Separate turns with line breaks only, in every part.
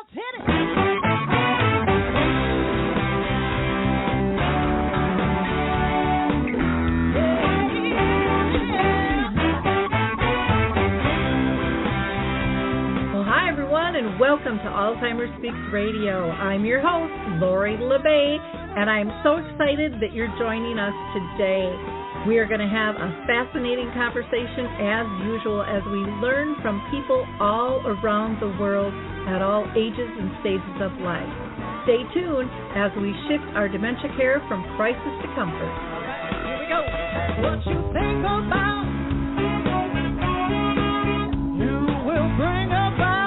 Let's hit it.
And welcome to Alzheimer Speaks Radio. I'm your host, Lori LeBay, and I'm so excited that you're joining us today. We are going to have a fascinating conversation as usual as we learn from people all around the world at all ages and stages of life. Stay tuned as we shift our dementia care from crisis to comfort.
All right, here we go. What you think about, you will bring about.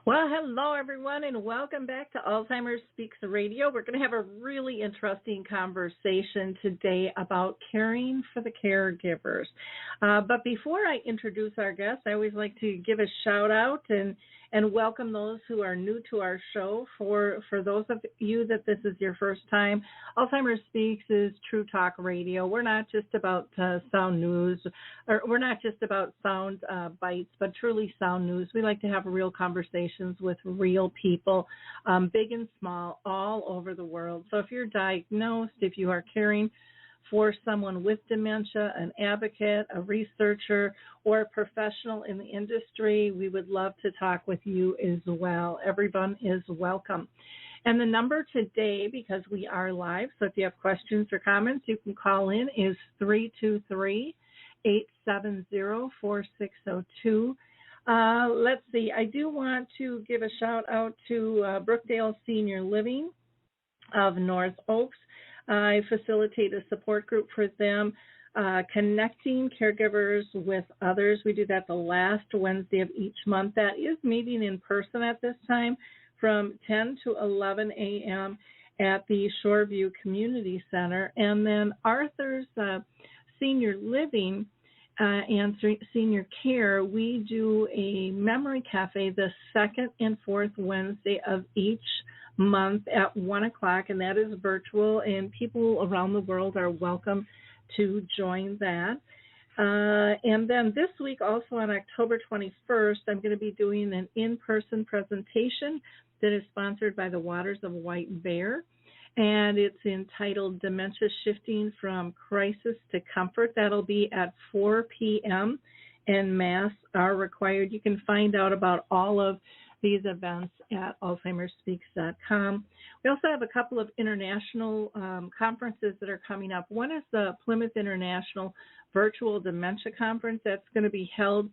Well, hello, everyone, and welcome back to Alzheimer Speaks Radio. We're going to have a really interesting conversation today about caring for the caregivers. But before I introduce our guests, I always like to give a shout-out and welcome those who are new to our show. For those of you that this is your first time, Alzheimer Speaks is True Talk Radio. We're not just about sound news, or we're not just about sound bites, but truly sound news. We like to have real conversations with real people, big and small, all over the world. So if you're diagnosed, if you are caring for someone with dementia, an advocate, a researcher, or a professional in the industry, we would love to talk with you as well. Everyone is welcome. And the number today, because we are live, so if you have questions or comments, you can call in, is 323-870-4602. Let's see, I do want to give a shout out to Brookdale Senior Living of North Oaks. I facilitate a support group for them, connecting caregivers with others. We do that the last Wednesday of each month. That is meeting in person at this time from 10 to 11 a.m. at the Shoreview Community Center. And then Arthur's Senior Living and Senior Care, we do a memory cafe the second and fourth Wednesday of each month at 1 o'clock, and that is virtual, and people around the world are welcome to join that. And then this week, also on October 21st, I'm going to be doing an in-person presentation that is sponsored by the Waters of White Bear, and it's entitled Dementia Shifting from Crisis to Comfort. That'll be at 4 p.m., and masks are required. You can find out about all of these events at alzheimerspeaks.com. We also have a couple of international conferences that are coming up. One is the Plymouth International Virtual Dementia Conference. That's going to be held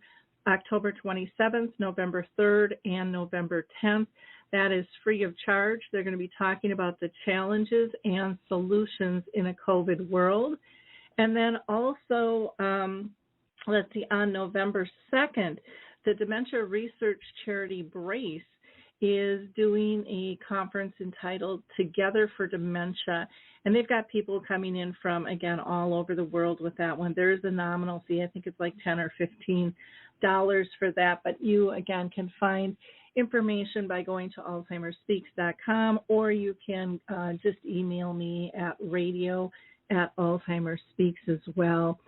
October 27th, November 3rd, and November 10th. That is free of charge. They're going to be talking about the challenges and solutions in a COVID world. And then also, let's see, on November 2nd, the Dementia Research Charity Brace is doing a conference entitled Together for Dementia, and they've got people coming in from, again, all over the world with that one. There is a nominal fee. I think it's like $10 or $15 for that, but you, again, can find information by going to alzheimerspeaks.com, or you can just email me at radio@alzheimerspeaks as well.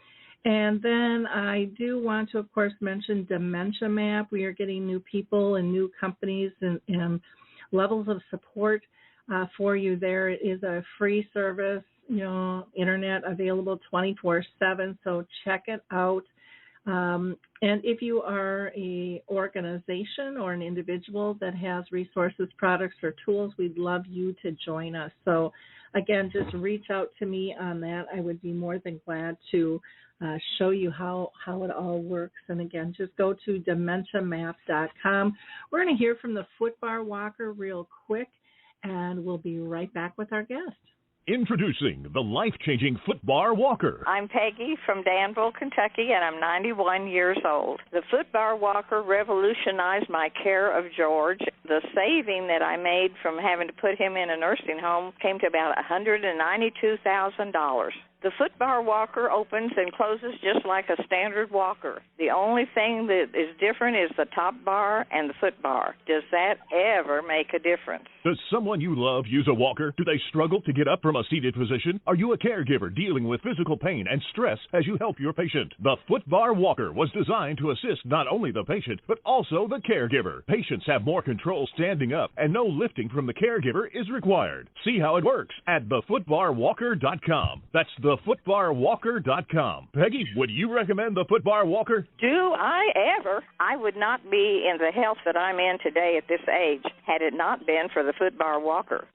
And then I do want to, of course, mention Dementia Map. We are getting new people and new companies and levels of support for you there. It is a free service, internet available 24/7, so check it out. And if you are a organization or an individual that has resources, products, or tools, we'd love you to join us. So, again, just reach out to me on that. I would be more than glad to show you how it all works. And, again, just go to dementiamap.com. We're going to hear from the footbar walker real quick, and we'll be right back with our guest.
Introducing the life-changing footbar walker.
I'm Peggy from Danville, Kentucky, and I'm 91 years old. The footbar walker revolutionized my care of George. The saving that I made from having to put him in a nursing home came to about $192,000. The foot bar walker opens and closes just like a standard walker. The only thing that is different is the top bar and the foot bar. Does that ever make a difference?
Does someone you love use a walker? Do they struggle to get up from a seated position? Are you a caregiver dealing with physical pain and stress as you help your patient? The foot bar walker was designed to assist not only the patient, but also the caregiver. Patients have more control standing up, and no lifting from the caregiver is required. See how it works at thefootbarwalker.com. That's thefootbarwalker.com. Peggy, would you recommend the foot bar walker?
Do I ever? I would not be in the health that I'm in today at this age had it not been for the foot bar walker.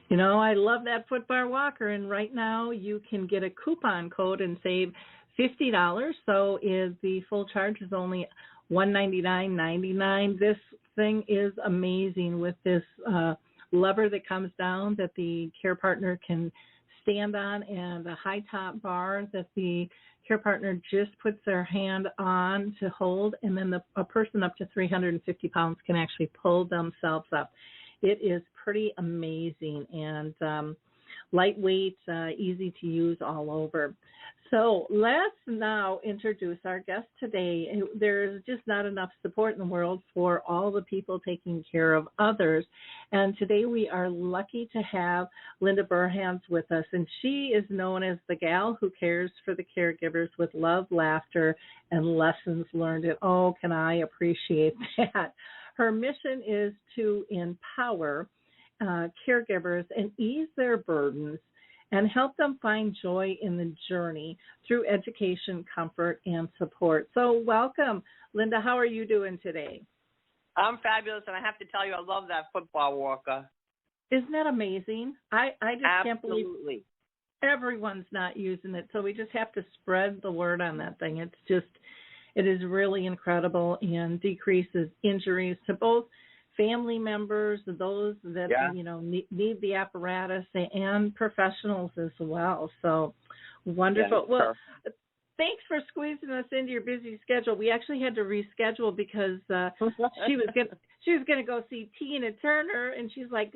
You know, I love that foot bar walker, and right now you can get a coupon code and save $50. So the full charge is only $199.99. This thing is amazing with this lever that comes down that the care partner can stand on, and a high top bar that the care partner just puts their hand on to hold, and then a person up to 350 pounds can actually pull themselves up. It is pretty amazing and lightweight, easy to use all over. So let's now introduce our guest today. There's just not enough support in the world for all the people taking care of others. And today we are lucky to have Linda Burhans with us. And she is known as the gal who cares for the caregivers with love, laughter, and lessons learned. And oh, can I appreciate that. Her mission is to empower caregivers and ease their burdens and help them find joy in the journey through education, comfort, and support. So welcome, Linda. How are you doing today?
I'm fabulous, and I have to tell you, I love that football walker.
Isn't that amazing? I just can't believe everyone's not using it. So we just have to spread the word on that thing. It is really incredible and decreases injuries to both family members, those that need the apparatus, and professionals as well. So wonderful.
Yeah,
well, thanks for squeezing us into your busy schedule. We actually had to reschedule because she was going to go see Tina Turner, and she's like,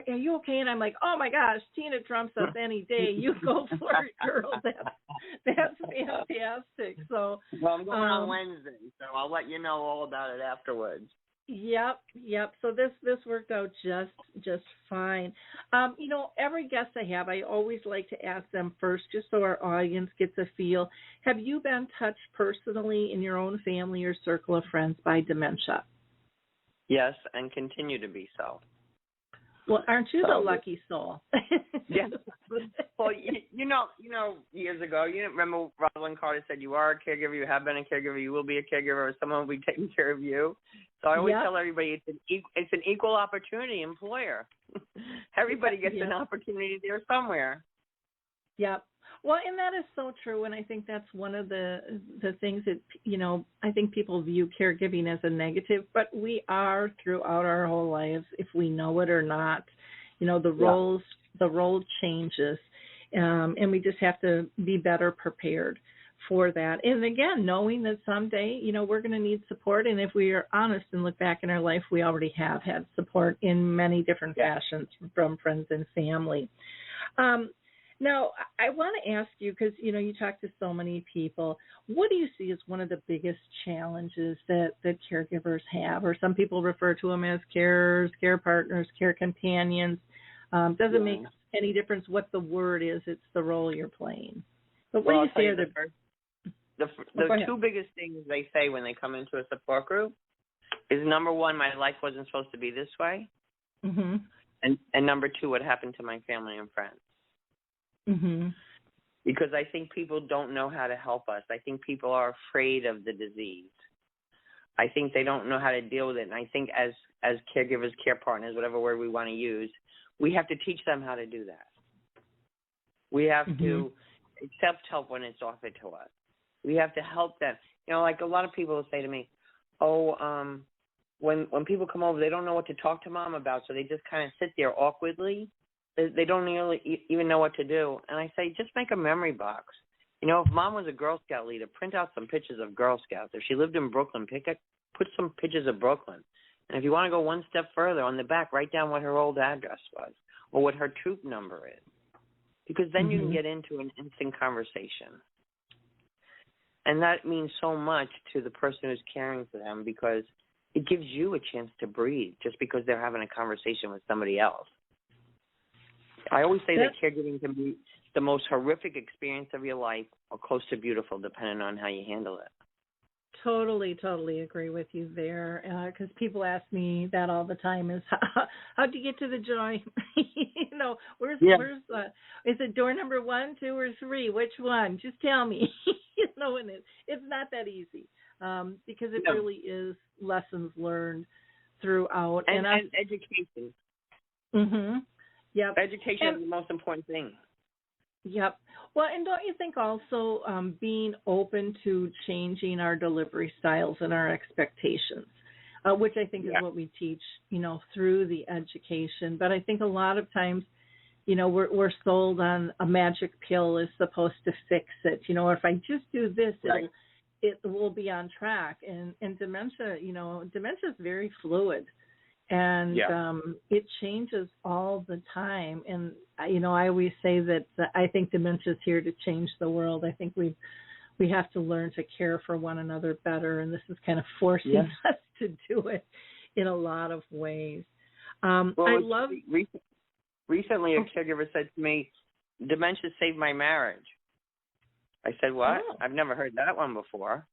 "Are you okay?" And I'm like, "Oh my gosh, Tina trumps us any day. You go for it, girl. That's fantastic." So,
well, I'm going on Wednesday, so I'll let you know all about it afterwards.
Yep. So this worked out just fine. Every guest I have, I always like to ask them first, just so our audience gets a feel. Have you been touched personally in your own family or circle of friends by dementia?
Yes, and continue to be so.
Well, aren't you the lucky soul?
Yeah. Well, you know, years ago, you remember Rosalind Carter said, "You are a caregiver. You have been a caregiver. You will be a caregiver. Or someone will be taking care of you." So I always tell everybody it's an equal opportunity employer. Everybody gets an opportunity there somewhere.
Yep. Well, and that is so true, and I think that's one of the things that, I think people view caregiving as a negative, but we are throughout our whole lives, if we know it or not. The role changes, and we just have to be better prepared for that. And again, knowing that someday, we're going to need support, and if we are honest and look back in our life, we already have had support in many different fashions from friends and family. Now, I want to ask you, because, you talk to so many people, what do you see as one of the biggest challenges that caregivers have? Or some people refer to them as carers, care partners, care companions. Doesn't make any difference what the word is. It's the role you're playing. But what do you say are
the two biggest things they say when they come into a support group is, number one, my life wasn't supposed to be this way.
Mm-hmm.
And number two, what happened to my family and friends.
Mm-hmm.
Because I think people don't know how to help us. I think people are afraid of the disease. I think they don't know how to deal with it. And I think as caregivers, care partners, whatever word we want to use, we have to teach them how to do that. We have to accept help when it's offered to us. We have to help them. Like a lot of people will say to me, when people come over, they don't know what to talk to mom about, so they just kind of sit there awkwardly. They don't really even know what to do. And I say, just make a memory box. If mom was a Girl Scout leader, print out some pictures of Girl Scouts. If she lived in Brooklyn, put some pictures of Brooklyn. And if you want to go one step further, on the back, write down what her old address was or what her troop number is. because then you can get into an instant conversation. And that means so much to the person who's caring for them, because it gives you a chance to breathe just because they're having a conversation with somebody else. I always say that caregiving can be the most horrific experience of your life or close to beautiful, depending on how you handle it.
Totally agree with you there, because people ask me that all the time, is how'd you get to the joy? Where's is it door number 1, 2, or 3? Which one? Just tell me. And it's not that easy, because it really is lessons learned throughout.
And education.
Mm-hmm. Yep.
Education is the most important thing.
Yep. Well, and don't you think also being open to changing our delivery styles and our expectations, which I think is what we teach, through the education. But I think a lot of times, we're sold on a magic pill is supposed to fix it. If I just do this, it will be on track. And dementia, dementia is very fluid. And it changes all the time. And, I always say that I think dementia is here to change the world. I think we have to learn to care for one another better. And this is kind of forcing us to do it in a lot of ways.
Recently, a caregiver said to me, dementia saved my marriage. I said, what?
Oh.
I've never heard that one before.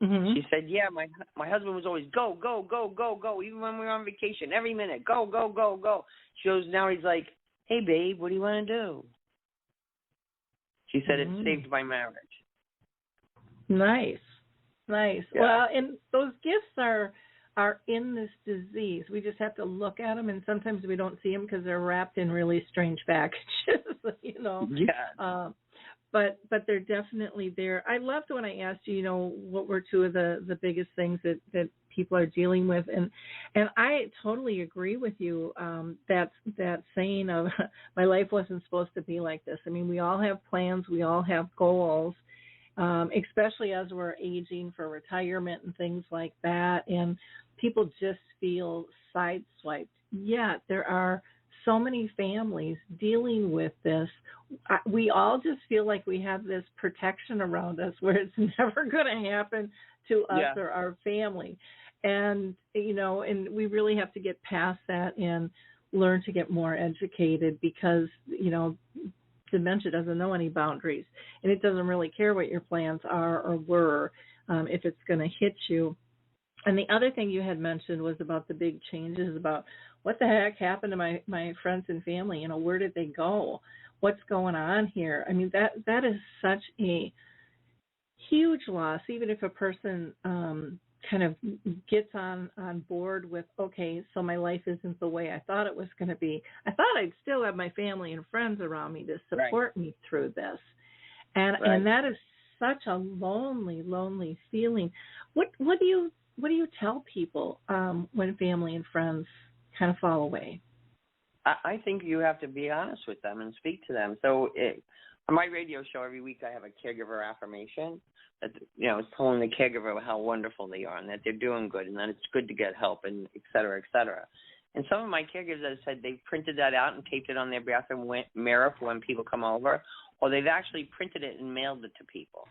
Mm-hmm.
She said, yeah, my husband was always go, go, go, go, go, even when we were on vacation, every minute, go, go, go, go. She goes, now he's like, hey, babe, what do you want to do? She said, it saved my marriage.
Nice. Yeah. Well, and those gifts are in this disease. We just have to look at them, and sometimes we don't see them because they're wrapped in really strange packages,
Yeah.
But they're definitely there. I loved when I asked you, what were two of the biggest things that people are dealing with, and I totally agree with you. That saying of my life wasn't supposed to be like this. I mean, we all have plans, we all have goals, especially as we're aging for retirement and things like that, and people just feel sideswiped. Yet there are so many families dealing with this. We all just feel like we have this protection around us where it's never going to happen to us or our family. And, and we really have to get past that and learn to get more educated, because, dementia doesn't know any boundaries, and it doesn't really care what your plans are or were, if it's going to hit you. And the other thing you had mentioned was about the big changes, about what the heck happened to my friends and family. Where did they go? What's going on here? I mean, that is such a huge loss, even if a person kind of gets on board with, okay, so my life isn't the way I thought it was going to be. I thought I'd still have my family and friends around me to support me through this. And that is such a lonely feeling. What do you tell people when family and friends kind of fall away?
I think you have to be honest with them and speak to them. So on my radio show every week, I have a caregiver affirmation that, it's telling the caregiver how wonderful they are and that they're doing good and that it's good to get help, and et cetera, et cetera. And some of my caregivers have said they've printed that out and taped it on their bathroom mirror for when people come over, or they've actually printed it and mailed it to people.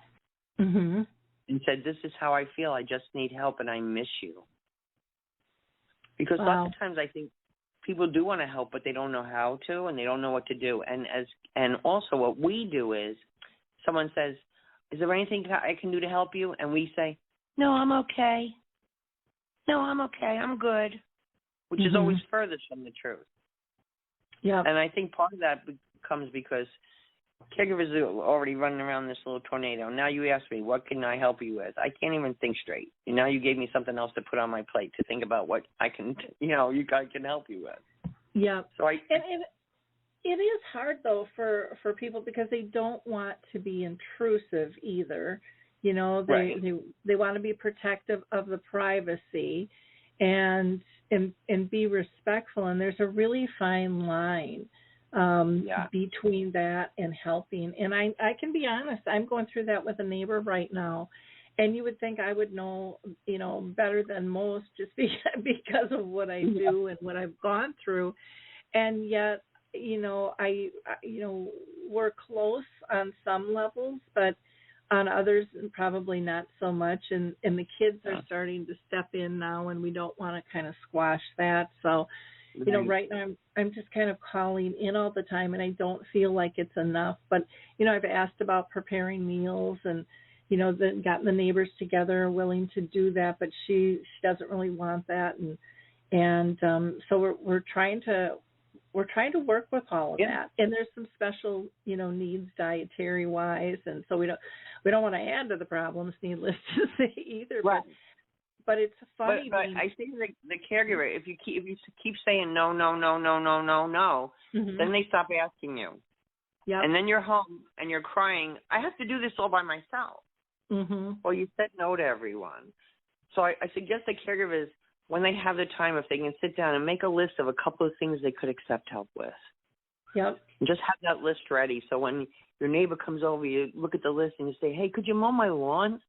Mm-hmm.
And said, this is how I feel. I just need help and I miss you. Because lots of times I think people do want to help, but they don't know how to, and they don't know what to do. And also what we do is, someone says, is there anything I can do to help you? And we say, no, I'm okay. I'm good, which is always furthest from the truth.
Yeah.
And I think part of that comes because caregivers are already running around this little tornado. Now you ask me, what can I help you with? I can't even think straight. Now you gave me something else to put on my plate to think about what I can, you guys can help you with.
Yeah.
So
it is hard, though, for people, because they don't want to be intrusive either. They want to be protective of the privacy and be respectful. And there's a really fine line between that and helping. And I can be honest, I'm going through that with a neighbor right now. And you would think I would know, better than most, just because of what I do and what I've gone through. And yet, we're close on some levels, but on others probably not so much. And the kids are starting to step in now, and we don't want to kind of squash that. So, you know, right now I'm just kind of calling in all the time, and I don't feel like it's enough. But, you know, I've asked about preparing meals and, you know, gotten the neighbors together willing to do that, but she doesn't really want that. And so we're trying to work with all of that. And there's some special, you know, needs dietary wise, and so we don't want to add to the problems, needless to say either.
Right.
But it's funny.
But I think the caregiver, if you keep saying no, then they stop asking you.
Yeah.
And then you're home and you're crying. I have to do this all by myself. Well, you said no to everyone. So I suggest the caregivers, when they have the time, if they can sit down and make a list of a couple of things they could accept help with.
Yep.
And just have that list ready. So when your neighbor comes over, you look at the list and you say, hey, could you mow my lawn?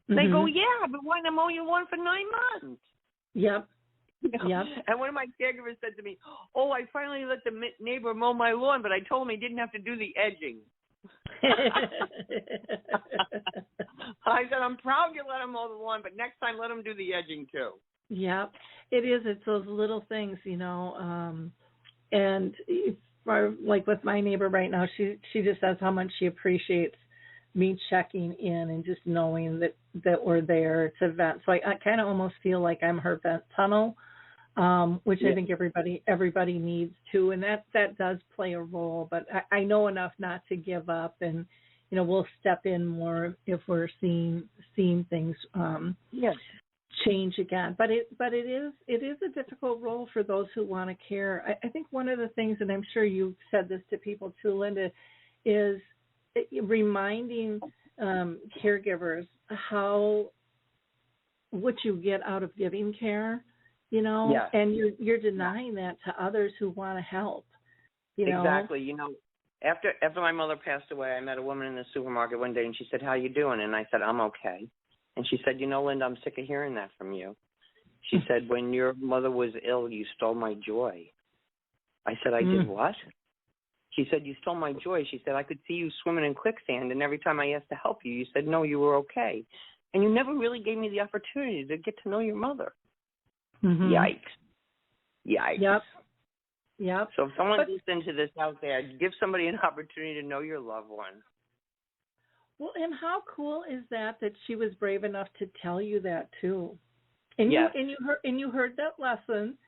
They go, yeah, but why not mow your lawn for 9 months?
Yep.
You know? Yep. And one of my caregivers said to me, oh, I finally let the neighbor mow my lawn, but I told him he didn't have to do the edging. I said, I'm proud you let him mow the lawn, but next time let him do the edging too.
Yeah, it is. It's those little things, you know. And like with my neighbor right now, she just says how much she appreciates me checking in and just knowing that we're there to vent. So I kind of almost feel like I'm her vent tunnel, which I think everybody needs to, and that does play a role. But I know enough not to give up, and you know, we'll step in more if we're seeing things change again. But it is a difficult role for those who want to care. I think one of the things, and I'm sure you've said this to people too, Linda, is reminding caregivers what you get out of giving care, you know, and you're denying that to others who want to help. You know?
Exactly. You know, after my mother passed away, I met a woman in the supermarket one day, and she said, "How you doing?" And I said, "I'm okay." And she said, "You know, Linda, I'm sick of hearing that from you." She said, "When your mother was ill, you stole my joy." I said, "I did what?" She said, "You stole my joy." She said, "I could see you swimming in quicksand, and every time I asked to help you, you said, no, you were okay. And you never really gave me the opportunity to get to know your mother." Yikes.
Yep.
So if someone's listening to this out there, give somebody an opportunity to know your loved one.
Well, and how cool is that she was brave enough to tell you that too, and you heard that lesson,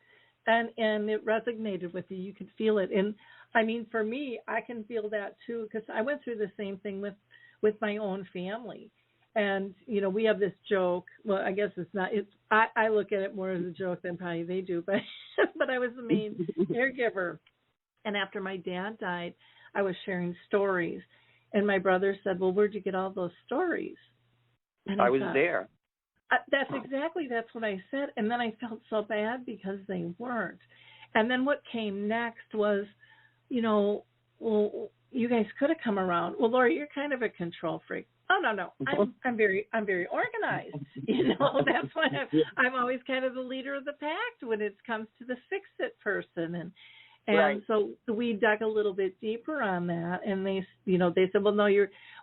and it resonated with you. You could feel it, and I mean, for me, I can feel that too, because I went through the same thing with my own family, and you know, we have this joke. Well, I guess it's not. I look at it more as a joke than probably they do, but but I was the main caregiver, and after my dad died, I was sharing stories. And my brother said, "Well, where'd you get all those stories?" And
I was there.
That's what I said. And then I felt so bad because they weren't. And then what came next was, you know, well, you guys could have come around. Well, Lori, you're kind of a control freak. Oh, no. I'm very organized. You know, that's why I'm always kind of the leader of the pack when it comes to the fix-it person. And so we dug a little bit deeper on that, and they said, "Well, no,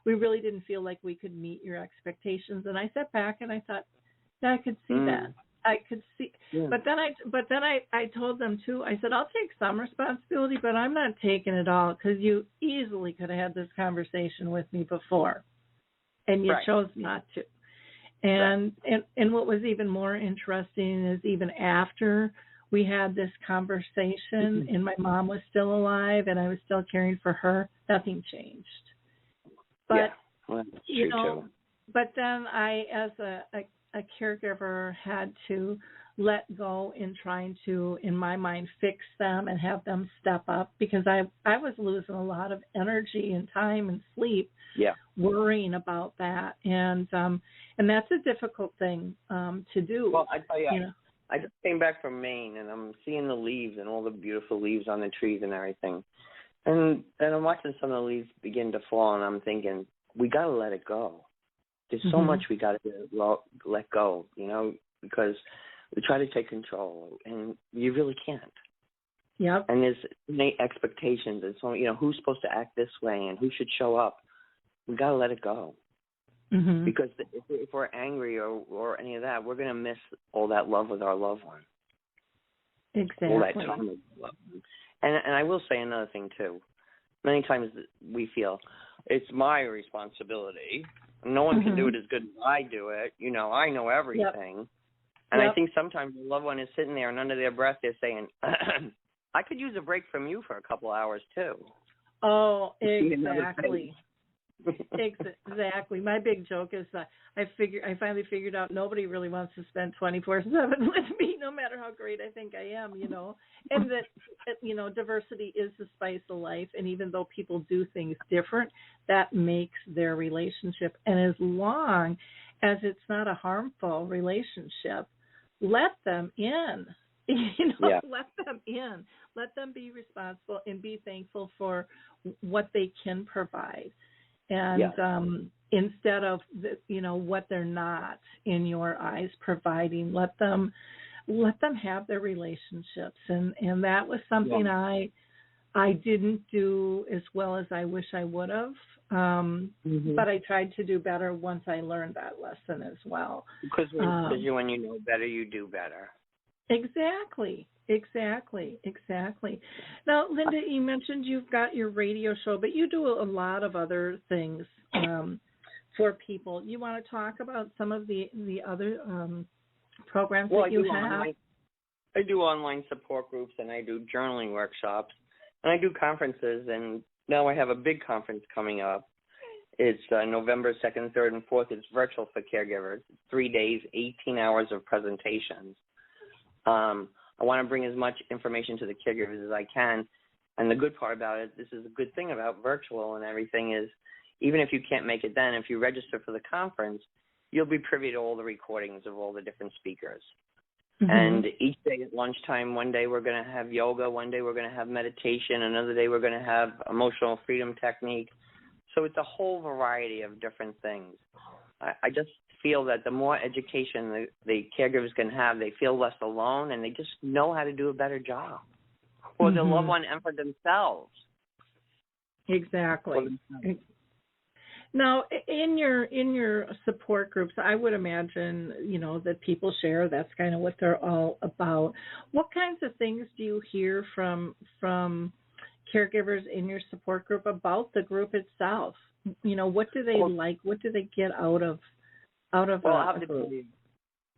we really didn't feel like we could meet your expectations." And I sat back and I thought, yeah, I could see that. I could see, but then I told them too. I said, "I'll take some responsibility, but I'm not taking it all, because you easily could have had this conversation with me before, and you chose not to." And what was even more interesting is even after we had this conversation and my mom was still alive and I was still caring for her, nothing changed. But, you know, but then I, as a caregiver, had to let go in trying to, in my mind, fix them and have them step up, because I was losing a lot of energy and time and sleep worrying about that. And that's a difficult thing to do.
Well, I tell you
know?
I just came back from Maine, and I'm seeing the leaves and all the beautiful leaves on the trees and everything. And I'm watching some of the leaves begin to fall, and I'm thinking, we got to let it go. There's so much we got to let go, you know, because we try to take control, and you really can't.
Yep.
And there's innate expectations, and so who's supposed to act this way and who should show up. We got to let it go.
Mm-hmm.
Because if we're angry or any of that, we're going to miss all that love with our loved one.
Exactly.
All that time with loved one. And I will say another thing, too. Many times we feel it's my responsibility. No one can do it as good as I do it. I know everything. Yep. And I think sometimes the loved one is sitting there and under their breath they're saying, I could use a break from you for a couple hours, too.
Oh, exactly. Exactly. My big joke is I finally figured out nobody really wants to spend 24/7 with me, no matter how great I think I am, and that diversity is the spice of life, and even though people do things different, that makes their relationship, and as long as it's not a harmful relationship, let them in. Let them in. Let them be responsible and be thankful for what they can provide. And instead of what they're not in your eyes providing, let them have their relationships. And that was something I didn't do as well as I wish I would have. But I tried to do better once I learned that lesson as well.
Because when you know better, you do better.
Exactly. Now, Linda, you mentioned you've got your radio show, but you do a lot of other things for people. You want to talk about some of the other programs that you have?
I do online support groups, and I do journaling workshops, and I do conferences, and now I have a big conference coming up. It's November 2nd, 3rd, and 4th. It's virtual for caregivers. It's 3 days, 18 hours of presentations. I want to bring as much information to the caregivers as I can. And the good part about it, this is a good thing about virtual and everything, is even if you can't make it then, if you register for the conference, you'll be privy to all the recordings of all the different speakers. Mm-hmm. And each day at lunchtime, one day we're going to have yoga, one day we're going to have meditation, another day we're going to have emotional freedom technique. So it's a whole variety of different things. I just feel that the more education the caregivers can have, they feel less alone, and they just know how to do a better job for their loved one and for themselves.
Exactly. Now, in your support groups, I would imagine, that people share. That's kind of what they're all about. What kinds of things do you hear from caregivers in your support group about the group itself? What do they like? What do they get out of a group?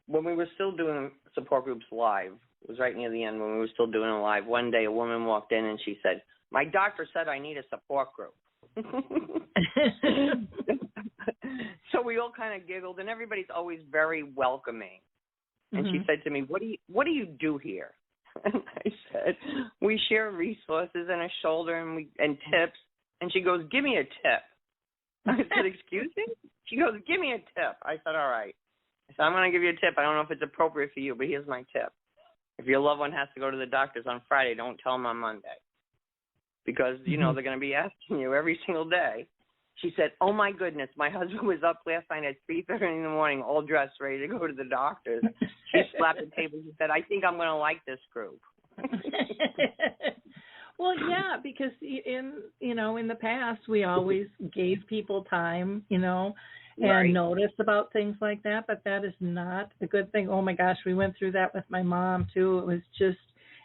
When we were still doing support groups live, it was right near the end when we were still doing it live, one day a woman walked in and she said, "My doctor said I need a support group." So we all kind of giggled, and everybody's always very welcoming. And she said to me, what do you do here? And I said, we share resources and a shoulder and tips. And she goes, "Give me a tip." I said, "Excuse me?" She goes, "Give me a tip." I said, "All right." I said, "I'm going to give you a tip. I don't know if it's appropriate for you, but here's my tip. If your loved one has to go to the doctor's on Friday, don't tell them on Monday. Because, they're going to be asking you every single day." She said, "Oh, my goodness, my husband was up last night at 3:30 in the morning, all dressed, ready to go to the doctor's." She slapped the table and said, "I think I'm going to like this group."
Well, yeah, because in the past we always gave people time, and notice about things like that, but that is not a good thing. Oh my gosh, we went through that with my mom too. It was just,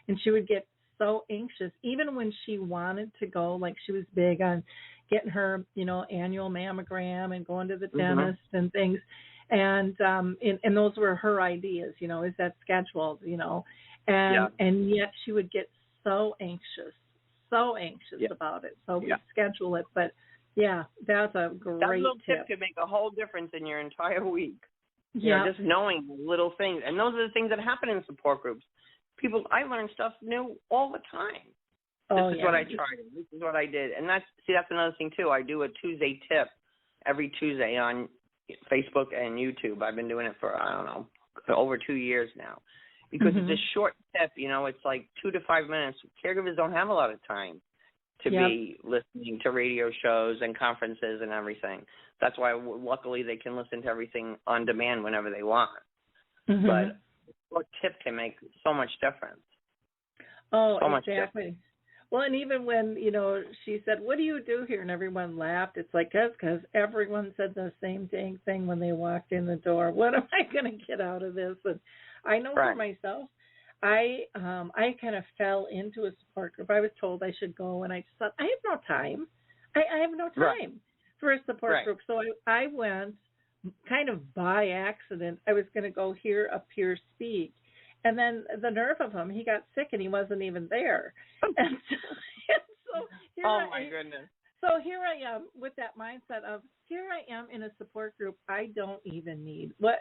and she would get so anxious, even when she wanted to go, like she was big on getting her, annual mammogram and going to the dentist and things. And those were her ideas, is that scheduled, and yet she would get so anxious about it. So we schedule it, but yeah, that's a great
that little tip could make a whole difference in your entire week. Just knowing little things. And those are the things that happen in support groups. I learn stuff new all the time. This is what I tried. This is what I did. And that's another thing too. I do a Tuesday tip every Tuesday on Facebook and YouTube. I've been doing it for, for over 2 years now. Because it's a short tip, it's like 2 to 5 minutes. Caregivers don't have a lot of time to be listening to radio shows and conferences and everything. That's why, luckily, they can listen to everything on demand whenever they want. But a short tip can make so much difference.
Oh,
So much
exactly. Well, and even when, she said, "What do you do here?" and everyone laughed, it's like, because everyone said the same dang thing when they walked in the door. What am I going to get out of this? And I know for myself, I kind of fell into a support group. I was told I should go, and I just thought, I have no time. I have no time for a support group. So I went kind of by accident. I was going to go hear a peer speak. And then the nerve of him, he got sick and he wasn't even there. And so here
goodness.
So here I am with that mindset of, here I am in a support group I don't even need. What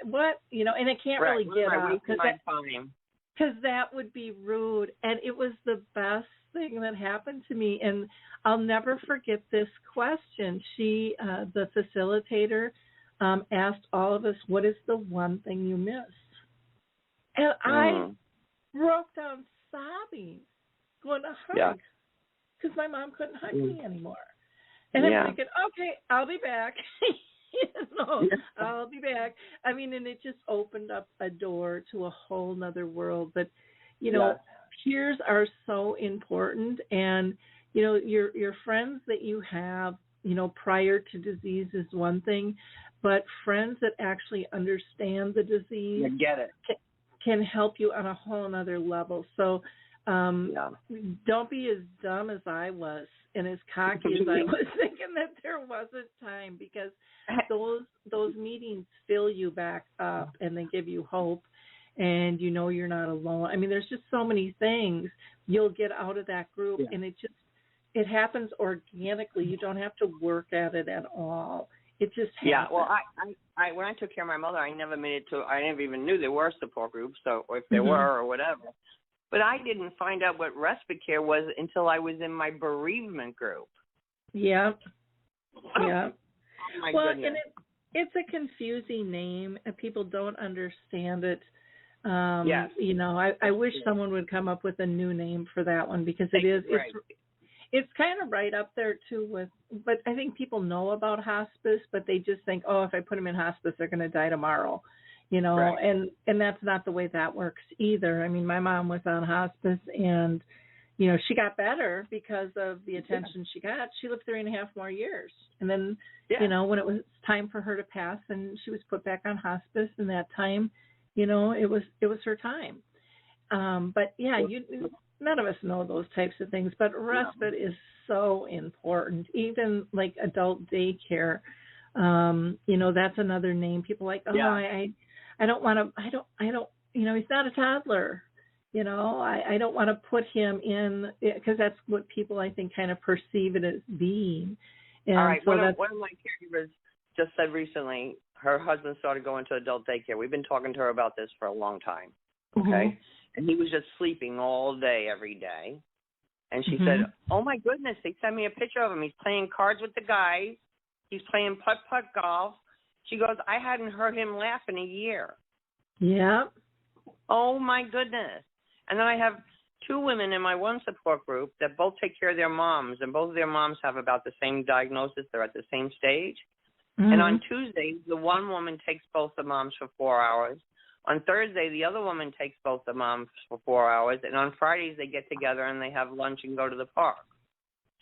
and I can't really get out because that would be rude. And it was the best thing that happened to me. And I'll never forget this question. She, the facilitator, asked all of us, "What is the one thing you miss?" And I broke down sobbing, going to hug, because my mom couldn't hug me anymore. And I'm thinking, okay, I'll be back. I'll be back. I mean, and it just opened up a door to a whole nother world. But, peers are so important. And, your friends that you have, prior to disease is one thing, but friends that actually understand the disease can help you on a whole nother level. So don't be as dumb as I was and as cocky as I was, thinking that there wasn't time, because those meetings fill you back up and they give you hope, and you're not alone. I mean, there's just so many things you'll get out of that group, and it happens organically. You don't have to work at it at all. It just happens.
Yeah, well, I when I took care of my mother, I never even knew there were support groups, so if there were or whatever. But I didn't find out what respite care was until I was in my bereavement group.
Yeah. Yeah.
Oh, my
goodness.
And
it's a confusing name, and people don't understand it.
Yes.
I wish someone would come up with a new name for that one, because it's kind of right up there too but I think people know about hospice, but they just think, if I put them in hospice, they're going to die tomorrow, and that's not the way that works either. I mean, my mom was on hospice, and, she got better because of the attention she got. She lived 3.5 more years. And then, when it was time for her to pass, and she was put back on hospice, and that time, it was her time. But none of us know those types of things, but respite is so important. Even like adult daycare, that's another name. People are like, I don't want to, I don't, he's not a toddler. I don't want to put him in, because that's what people, I think, kind of perceive it as being. And
all right.
so
one of my caregivers just said recently, her husband started going to adult daycare. We've been talking to her about this for a long time. Okay. And he was just sleeping all day, every day. And she said, "Oh, my goodness, they sent me a picture of him. He's playing cards with the guys. He's playing putt-putt golf." She goes, "I hadn't heard him laugh in a year."
Yeah.
Oh, my goodness. And then I have 2 women in my one support group that both take care of their moms, and both of their moms have about the same diagnosis. They're at the same stage. And on Tuesdays, the one woman takes both the moms for 4 hours. On Thursday, the other woman takes both the moms for 4 hours. And on Fridays, they get together and they have lunch and go to the park.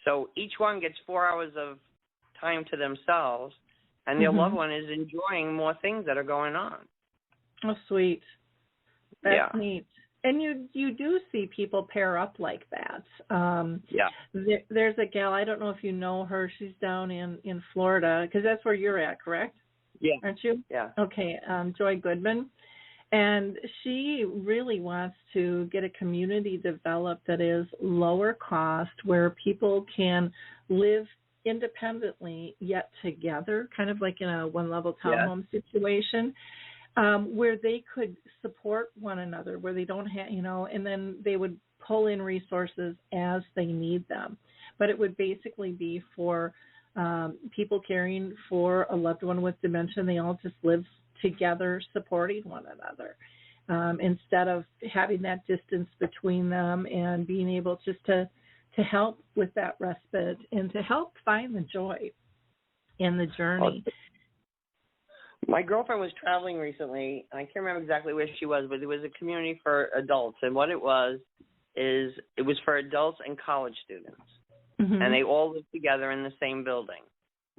So each one gets 4 hours of time to themselves, and their loved one is enjoying more things that are going on.
Oh, sweet. That's neat. And you do see people pair up like that. There's a gal, I don't know if you know her. She's down in Florida, because that's where you're at, correct?
Yeah.
Aren't you?
Yeah.
Okay, Joy Goodman. And she really wants to get a community developed that is lower cost, where people can live independently yet together, kind of like in a one-level townhome situation, where they could support one another, where they don't have, and then they would pull in resources as they need them. But it would basically be for people caring for a loved one with dementia, and they all just live together supporting one another, instead of having that distance between them, and being able just to help with that respite and to help find the joy in the journey.
My girlfriend was traveling recently, and I can't remember exactly where she was, but it was a community for adults, and what it was is it was for adults and college students,
Mm-hmm.
and they all lived together in the same building.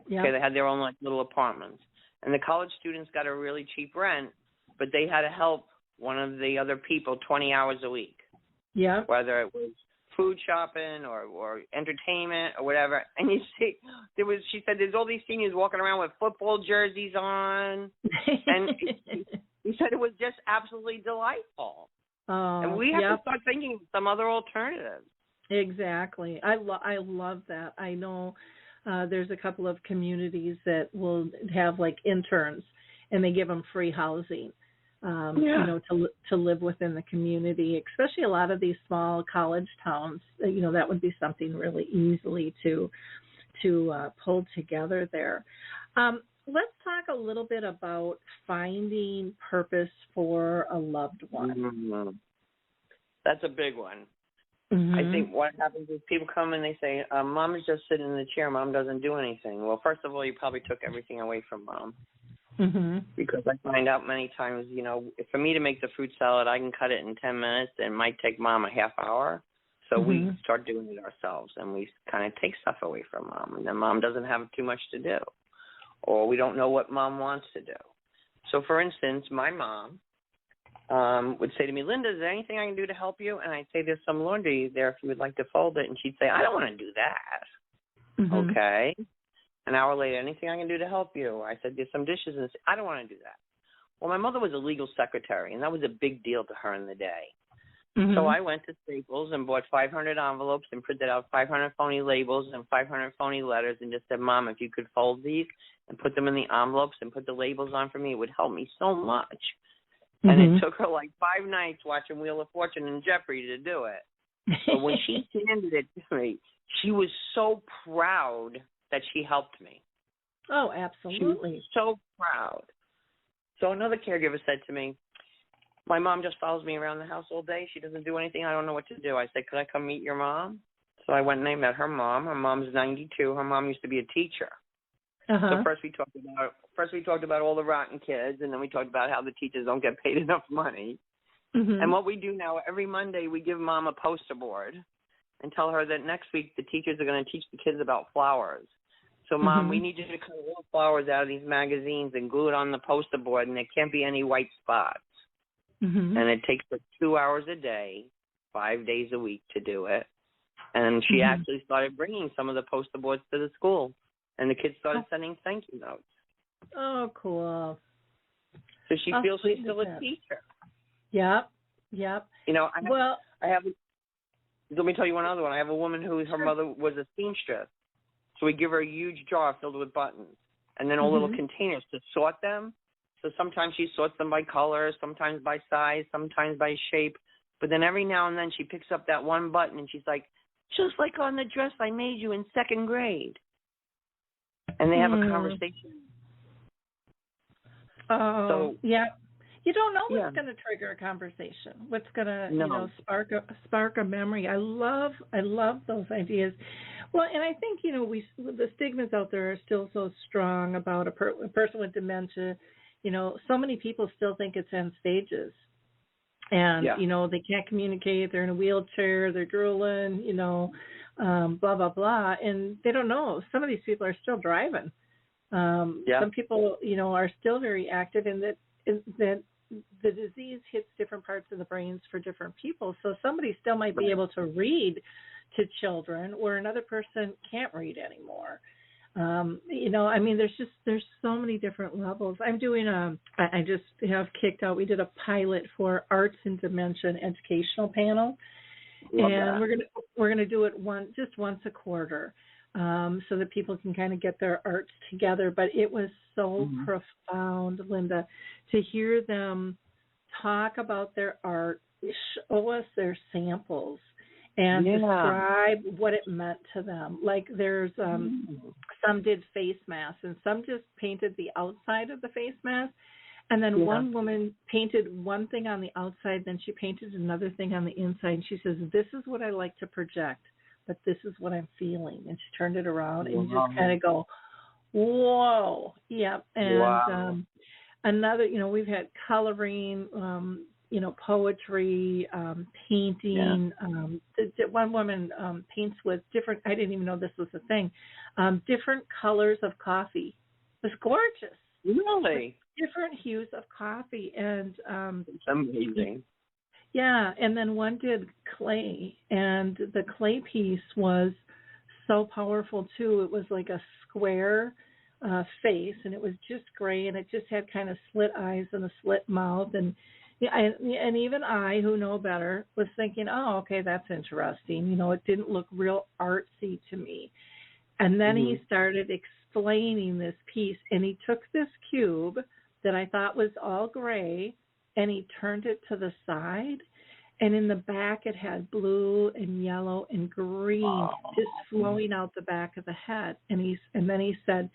Yeah.
Okay, they had their own like little apartments, and the college students got a really cheap rent, but they had to help one of the other people 20 hours a week.
Yeah.
Whether it was food shopping or entertainment or whatever. And you see, she said there's all these seniors walking around with football jerseys on, and he said it was just absolutely delightful. And we have to start thinking of some other alternatives.
Exactly. I love that. I know there's a couple of communities that will have like interns, and they give them free housing. You know, to live within the community, especially a lot of these small college towns. You know, that would be something really easily to pull together there. Let's talk a little bit about finding purpose for a loved one.
Mm-hmm. That's a big one.
Mm-hmm.
I think what happens is people come and they say, Mom is just sitting in the chair. Mom doesn't do anything. Well, first of all, you probably took everything away from Mom.
Mm-hmm.
Because I find out many times, you know, for me to make the fruit salad, I can cut it in 10 minutes. It might take Mom a half hour. So we start doing it ourselves, and we kind of take stuff away from Mom. And then Mom doesn't have too much to do, or we don't know what Mom wants to do. So, for instance, my mom would say to me, Linda, is there anything I can do to help you? And I'd say, there's some laundry there if you would like to fold it. And she'd say, I don't want to do that.
Mm-hmm.
Okay. An hour later, anything I can do to help you? I said, there's some dishes. And I don't want to do that. Well, my mother was a legal secretary, and that was a big deal to her in the day.
Mm-hmm.
So I went to Staples and bought 500 envelopes and printed out 500 phony labels and 500 phony letters and just said, Mom, if you could fold these and put them in the envelopes and put the labels on for me, it would help me so much. Mm-hmm. And it took her like 5 nights watching Wheel of Fortune and Jeopardy to do it. But when she handed it to me, she was so proud that she helped me.
Oh, absolutely.
She was so proud. So another caregiver said to me, my mom just follows me around the house all day. She doesn't do anything. I don't know what to do. I said, could I come meet your mom? So I went and I met her mom. Her mom's 92. Her mom used to be a teacher.
Uh-huh.
So first we talked about all the rotten kids, and then we talked about how the teachers don't get paid enough money. Mm-hmm. And what we do now, every Monday we give Mom a poster board and tell her that next week the teachers are going to teach the kids about flowers. So, Mom, we need you to cut all the flowers out of these magazines and glue it on the poster board, and there can't be any white spots. Mm-hmm. And it takes her 2 hours a day, 5 days a week to do it. And she actually started bringing some of the poster boards to the school, and the kids started sending thank you notes.
Oh, cool.
So she feels she's still a teacher.
Yep.
You know, let me tell you one other one. I have a woman who her mother was a seamstress. So we give her a huge jar filled with buttons and then all little containers to sort them. So sometimes she sorts them by color, sometimes by size, sometimes by shape. But then every now and then she picks up that one button and she's like, just like on the dress I made you in 2nd grade. And they have a conversation.
Oh,
so,
yeah. You don't know what's going to trigger a conversation. What's going to, spark a memory. I love those ideas. Well, and I think the stigmas out there are still so strong about a person with dementia. You know, so many people still think it's end stages, and they can't communicate. They're in a wheelchair. They're drooling. Blah blah blah, and they don't know. Some of these people are still driving. Some people, are still very active in that the disease hits different parts of the brains for different people. So somebody still might be able to read to children where another person can't read anymore. There's so many different levels. I'm doing I just have kicked out, we did a pilot for Arts and Dementia Educational Panel. And we're gonna do it once a quarter. So that people can kind of get their arts together. But it was so profound, Linda, to hear them talk about their art, show us their samples, and describe what it meant to them. Like there's some did face masks, and some just painted the outside of the face mask. And then one woman painted one thing on the outside, then she painted another thing on the inside. And she says, this is what I like to project, but this is what I'm feeling. And she turned it around, and you just kind of go, whoa. Yeah. And another, we've had coloring, poetry, painting. One woman paints with different, I didn't even know this was a thing, different colors of coffee. It was gorgeous.
Really?
Different hues of coffee. And
it's amazing.
Yeah, and then one did clay, and the clay piece was so powerful too. It was like a square face, and it was just gray, and it just had kind of slit eyes and a slit mouth, and even I, who know better, was thinking, oh, okay, that's interesting. It didn't look real artsy to me. And then he started explaining this piece, and he took this cube that I thought was all gray, and he turned it to the side, and in the back it had blue and yellow and green just flowing out the back of the head. And then he said,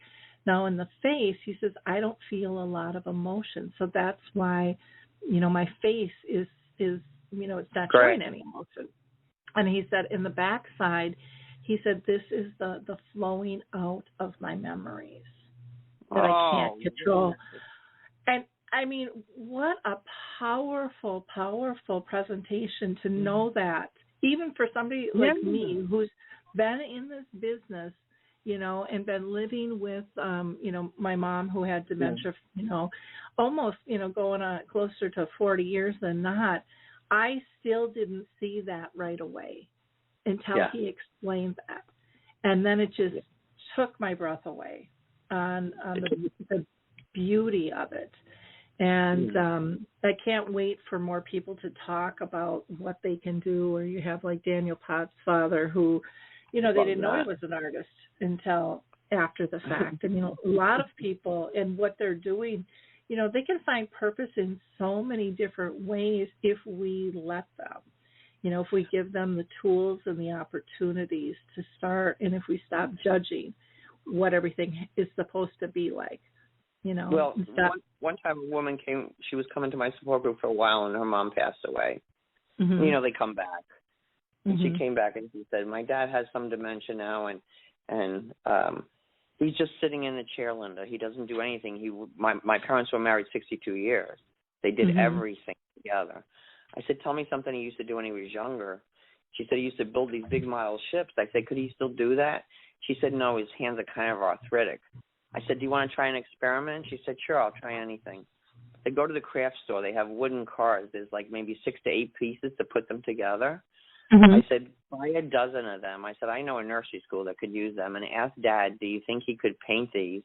now in the face, he says, I don't feel a lot of emotion, so that's why, my face is it's not showing any emotion. And he said, in the back side, he said, this is the flowing out of my memories that I can't control. And I mean, what a powerful, powerful presentation to know that, even for somebody like me who's been in this business, and been living with, my mom who had dementia, almost, going on closer to 40 years than not. I still didn't see that right away until he explained that. And then it just took my breath away on the beauty of it. And I can't wait for more people to talk about what they can do. Or you have like Daniel Potts' father, who, they didn't know he was an artist until after the fact. And, a lot of people and what they're doing, they can find purpose in so many different ways if we let them. If we give them the tools and the opportunities to start, and if we stop judging what everything is supposed to be like.
Well, one time a woman came, she was coming to my support group for a while, and her mom passed away. They come back. And she came back and she said, my dad has some dementia now, and he's just sitting in the chair, Linda. He doesn't do anything. My parents were married 62 years. They did everything together. I said, tell me something he used to do when he was younger. She said he used to build these big model ships. I said, could he still do that? She said, no, his hands are kind of arthritic. I said, do you want to try an experiment? She said, sure, I'll try anything. They go to the craft store. They have wooden cars. There's like maybe 6 to 8 pieces to put them together. I said, buy a dozen of them. I said, I know a nursery school that could use them. And ask Dad, do you think he could paint these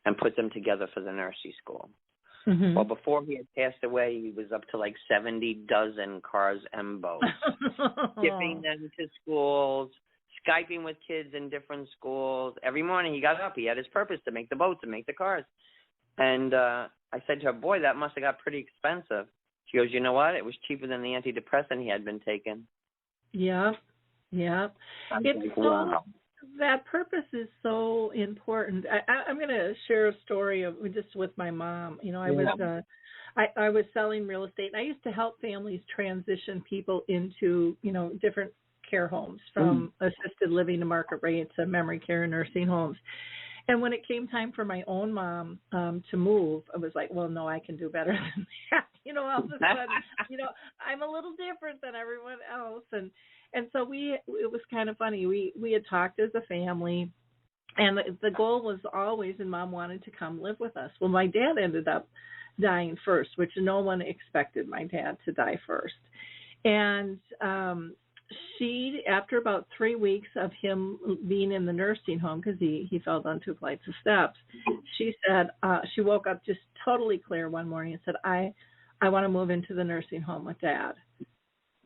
and put them together for the nursery school? Well, before he had passed away, he was up to like 70 dozen cars and boats, shipping them to schools, Skyping with kids in different schools. Every morning he got up. He had his purpose to make the boats and make the cars. And I said to her, boy, that must have got pretty expensive. She goes, you know what? It was cheaper than the antidepressant he had been taking.
Yeah, yeah. It's wow. That purpose is so important. I'm going to share a story of just with my mom. I was selling real estate, and I used to help families transition people into, different care homes, from assisted living to market rate to memory care and nursing homes. And when it came time for my own mom to move, I was like, well, no, I can do better than that. All of a sudden, I'm a little different than everyone else. And so it was kind of funny. We had talked as a family, and the goal was always, and Mom wanted to come live with us. Well, my dad ended up dying first, which no one expected my dad to die first. And she, after about 3 weeks of him being in the nursing home, because he fell down 2 flights of steps, she said, she woke up just totally clear one morning and said, I want to move into the nursing home with Dad.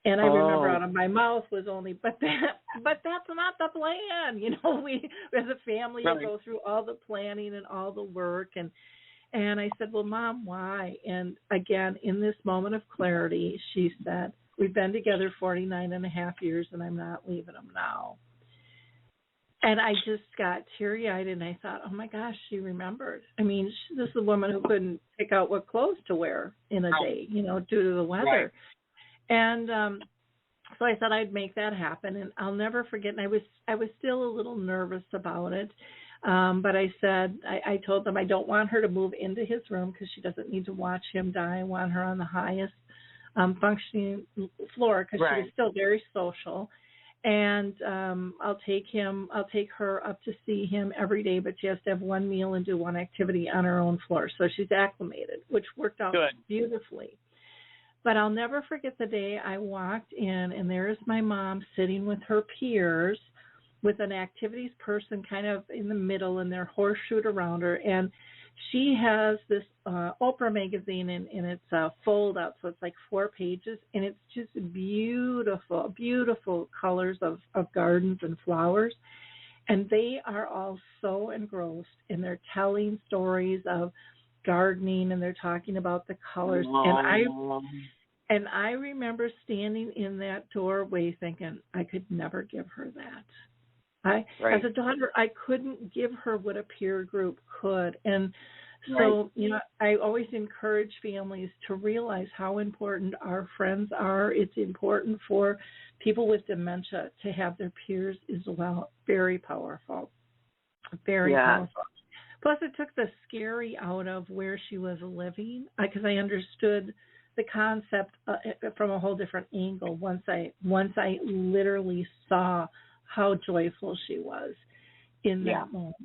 And I remember out of my mouth was only, but that's not the plan. We as a family go through all the planning and all the work. And I said, well, Mom, why? And again, in this moment of clarity, she said, we've been together 49 and a half years, and I'm not leaving him now. And I just got teary-eyed, and I thought, oh, my gosh, she remembered. I mean, this is a woman who couldn't pick out what clothes to wear in a day, due to the weather. Right. And so I thought I'd make that happen, and I'll never forget. And I was still a little nervous about it, but I said, I told them I don't want her to move into his room because she doesn't need to watch him die. I want her on the highest functioning floor because
Right.
she was still very social. And I'll take her up to see him every day, but she has to have one meal and do one activity on her own floor. So she's acclimated, which worked out beautifully. But I'll never forget the day I walked in, and there's my mom sitting with her peers with an activities person kind of in the middle, and they're horseshoed around her. And she has this Oprah magazine, and it's a fold out, so it's like 4 pages, and it's just beautiful, beautiful colors of gardens and flowers. And they are all so engrossed, and they're telling stories of gardening, and they're talking about the colors. And I remember standing in that doorway thinking, I could never give her that. As a daughter, I couldn't give her what a peer group could. And so, I always encourage families to realize how important our friends are. It's important for people with dementia to have their peers as well. Very powerful. Very powerful. Plus, it took the scary out of where she was living because I understood the concept from a whole different angle once I literally saw how joyful she was in that moment,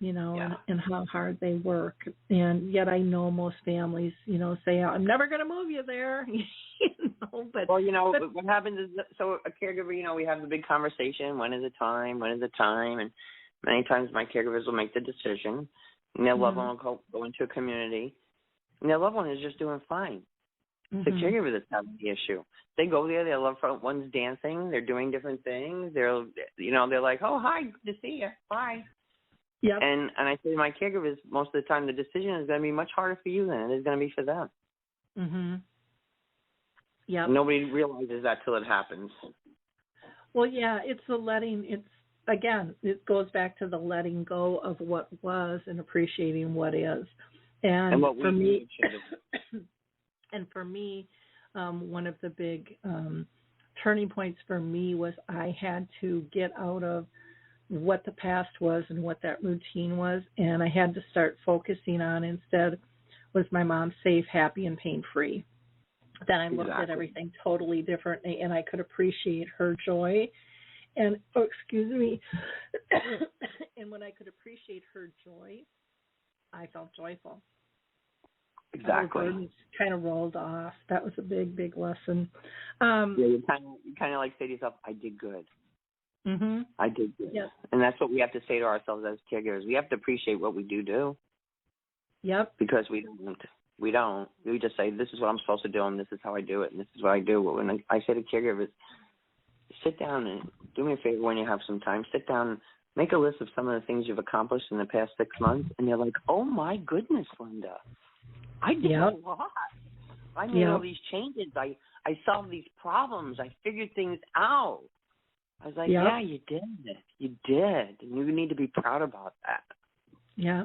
and how hard they work. And yet I know most families, say, I'm never going to move you there, but.
Well, what happens is, so a caregiver, we have the big conversation, when is it time, and many times my caregivers will make the decision, and their loved one will go into a community, and their loved one is just doing fine. The caregiver that's having the issue. They go there, their loved one's dancing, they're doing different things. They're like, oh, hi, good to see you, bye. Yep. And I say to my caregivers, most of the time, the decision is going to be much harder for you than it is going to be for them.
Mhm. Yeah.
Nobody realizes that till it happens.
Well, yeah, it's the letting. It goes back to the letting go of what was and appreciating what is. And what for me. And for me, one of the big turning points for me was I had to get out of what the past was and what that routine was, and I had to start focusing on instead was my mom safe, happy, and pain-free. Then I looked at everything totally differently, and I could appreciate her joy. And, and when I could appreciate her joy, I felt joyful.
Exactly.
Burdens kind of rolled off. That was a big, big lesson.
You kind of like say to yourself, I did good.
Mm-hmm.
I did good.
Yep.
And that's what we have to say to ourselves as caregivers. We have to appreciate what we do.
Yep.
Because we don't. We just say, this is what I'm supposed to do, and this is how I do it, and this is what I do. When I say to caregivers, sit down and do me a favor when you have some time. Sit down and make a list of some of the things you've accomplished in the past 6 months, and you're like, oh, my goodness, Linda. I did a lot. I made all these changes. I solved these problems. I figured things out. I was like, yeah, you did. You did. And you need to be proud about that.
Yeah.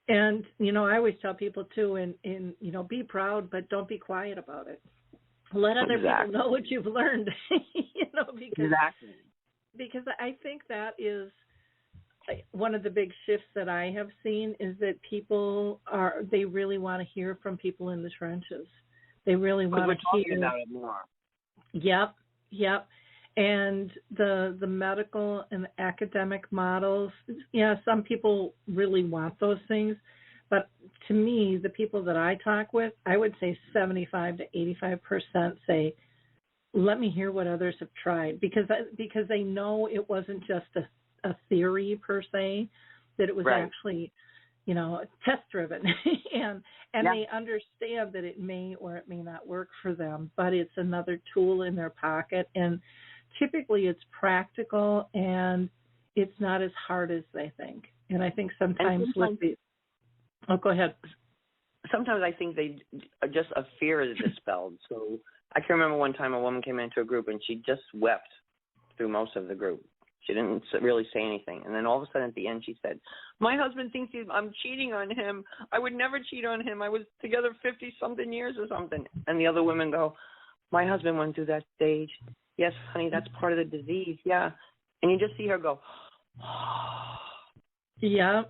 And, I always tell people, too, and be proud, but don't be quiet about it. Let other people know what you've learned, because I think that is one of the big shifts that I have seen is that they really want to hear from people in the trenches. They really want to hear
about it more.
Yep. And the medical and the academic models, some people really want those things. But to me, the people that I talk with, I would say 75 to 85% say, let me hear what others have tried. Because they know it wasn't just a theory per se, that it was actually, test-driven. and they understand that it may or it may not work for them, but it's another tool in their pocket. And typically it's practical and it's not as hard as they think. And I think sometimes go ahead.
Sometimes I think just a fear is dispelled. So I can remember one time a woman came into a group and she just wept through most of the group. She didn't really say anything. And then all of a sudden at the end she said, my husband thinks I'm cheating on him. I would never cheat on him. I was together 50-something years or something. And the other women go, my husband went through that stage. Yes, honey, that's part of the disease. Yeah. And you just see her go,
yeah.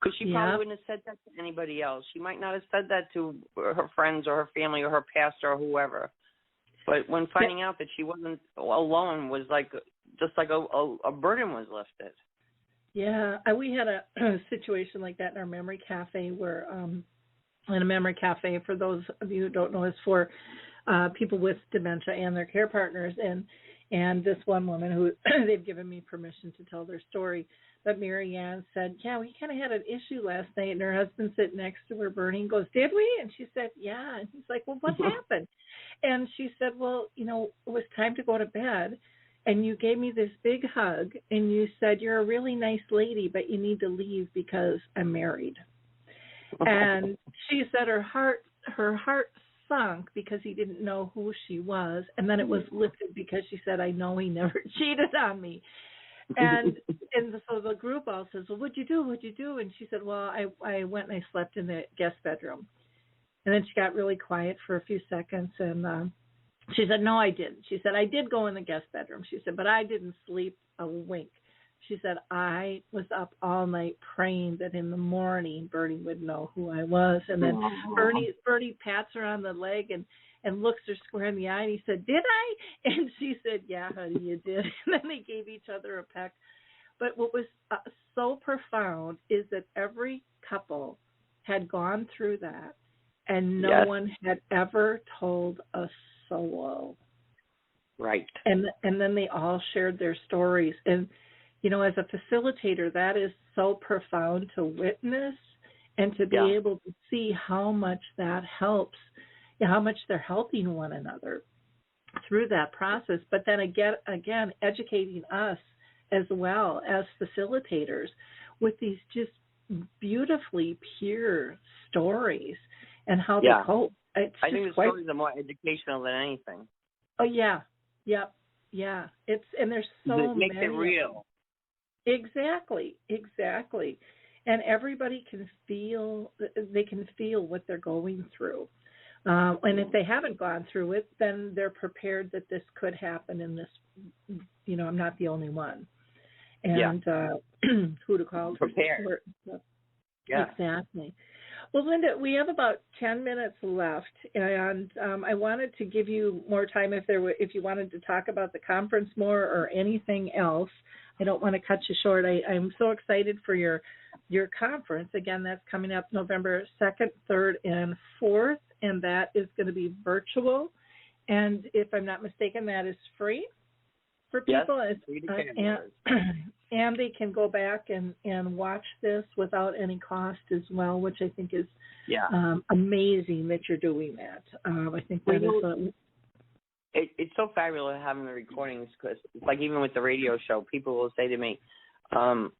Because she probably wouldn't have said that to anybody else. She might not have said that to her friends or her family or her pastor or whoever. But when finding out that she wasn't alone was just like a burden was lifted.
Yeah, we had a situation like that in our memory cafe where, in a memory cafe, for those of you who don't know, is for people with dementia and their care partners. And this one woman who they've given me permission to tell their story, but Mary Ann said, yeah, we kind of had an issue last night, and her husband sitting next to her, Bernie, goes, did we? And she said, yeah. And he's like, well, what happened? And she said, well, it was time to go to bed, and you gave me this big hug, and you said, you're a really nice lady, but you need to leave because I'm married. And she said her heart sunk because he didn't know who she was, and then it was lifted because she said, I know he never cheated on me. And so the group all says, well, what'd you do? And she said, well, I went and I slept in the guest bedroom. And then she got really quiet for a few seconds, and she said, no, I didn't. She said, I did go in the guest bedroom. She said, but I didn't sleep a wink. She said, I was up all night praying that in the morning Bernie would know who I was. And then Bernie pats her on the leg and looks her square in the eye, and he said, did I? And she said, yeah, honey, you did. And then they gave each other a peck. But what was so profound is that every couple had gone through that, and no one had ever told a soul.
Right.
And then they all shared their stories. And, as a facilitator, that is so profound to witness and to be able to see how much that helps, how much they're helping one another through that process. But then again, educating us as well as facilitators with these just beautifully pure stories and how they cope.
I think the stories are more educational than anything.
Oh, yeah. Yep. Yeah. And there's so many.
It makes it real.
Exactly. And everybody can feel what they're going through. And if they haven't gone through it, then they're prepared that this could happen in this, I'm not the only one. And who to call.
Prepared.
Yeah. Exactly. Well, Linda, we have about 10 minutes left, and I wanted to give you more time if you wanted to talk about the conference more or anything else. I don't want to cut you short. I'm so excited for your conference. Again, that's coming up November 2nd, 3rd, and 4th, and that is going to be virtual. And if I'm not mistaken, that is free for people.
Yes, free to caregivers.
And they can go back and watch this without any cost as well, which I think is amazing that you're doing that. I think that is
it's so fabulous having the recordings, because like even with the radio show, people will say to me,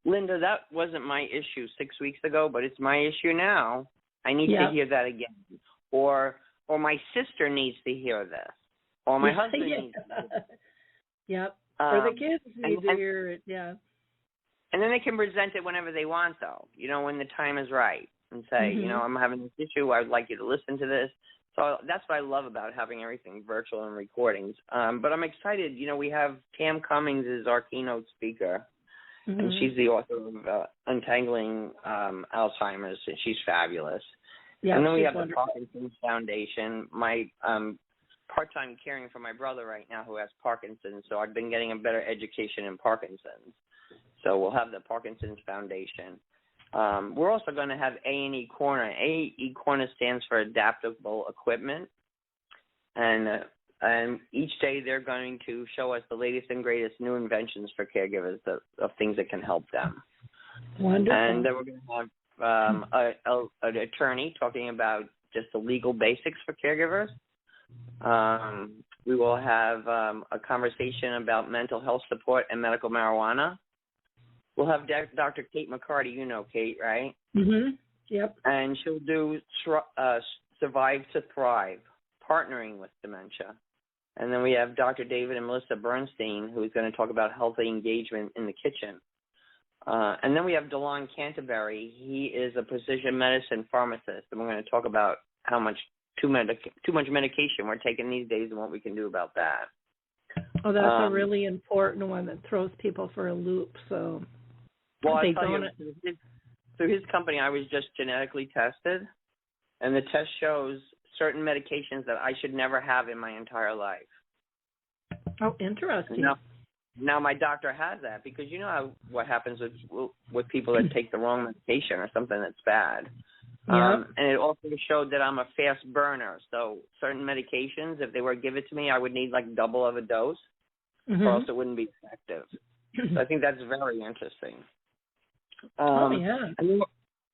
Linda, that wasn't my issue 6 weeks ago, but it's my issue now. I need to hear that again. Or my sister needs to hear this. Or my husband needs to hear this.
Yep. Or the kids need to hear it,
And then they can present it whenever they want, though, when the time is right, and say, I'm having this issue. I would like you to listen to this. So that's what I love about having everything virtual and recordings. But I'm excited. We have Tam Cummings is our keynote speaker, and she's the author of Untangling Alzheimer's, and she's fabulous. Yeah, and then we have the Parkinson's Foundation. My part-time caring for my brother right now who has Parkinson's, so I've been getting a better education in Parkinson's. So we'll have the Parkinson's Foundation. We're also going to have A&E Corner. A&E Corner stands for Adaptable Equipment. And each day they're going to show us the latest and greatest new inventions for caregivers of things that can help them.
Wonderful.
And then we're going to have an attorney talking about just the legal basics for caregivers. We will have a conversation about mental health support and medical marijuana. We'll have Dr. Kate McCarty. You know Kate, right?
Mm-hmm. Yep.
And she'll do Survive to Thrive, partnering with dementia. And then we have Dr. David and Melissa Bernstein, who's going to talk about healthy engagement in the kitchen. And then we have DeLon Canterbury. He is a precision medicine pharmacist, and we're going to talk about how much too much medication we're taking these days and what we can do about that.
Oh, that's a really important one that throws people for a loop. So,
well, through his company, I was just genetically tested, and the test shows certain medications that I should never have in my entire life.
Oh, interesting.
Now my doctor has that, because you know what happens with people that take the wrong medication or something that's bad.
Yeah.
And it also showed that I'm a fast burner. So certain medications, if they were given to me, I would need like double of a dose, or else it wouldn't be effective. So I think that's very interesting. And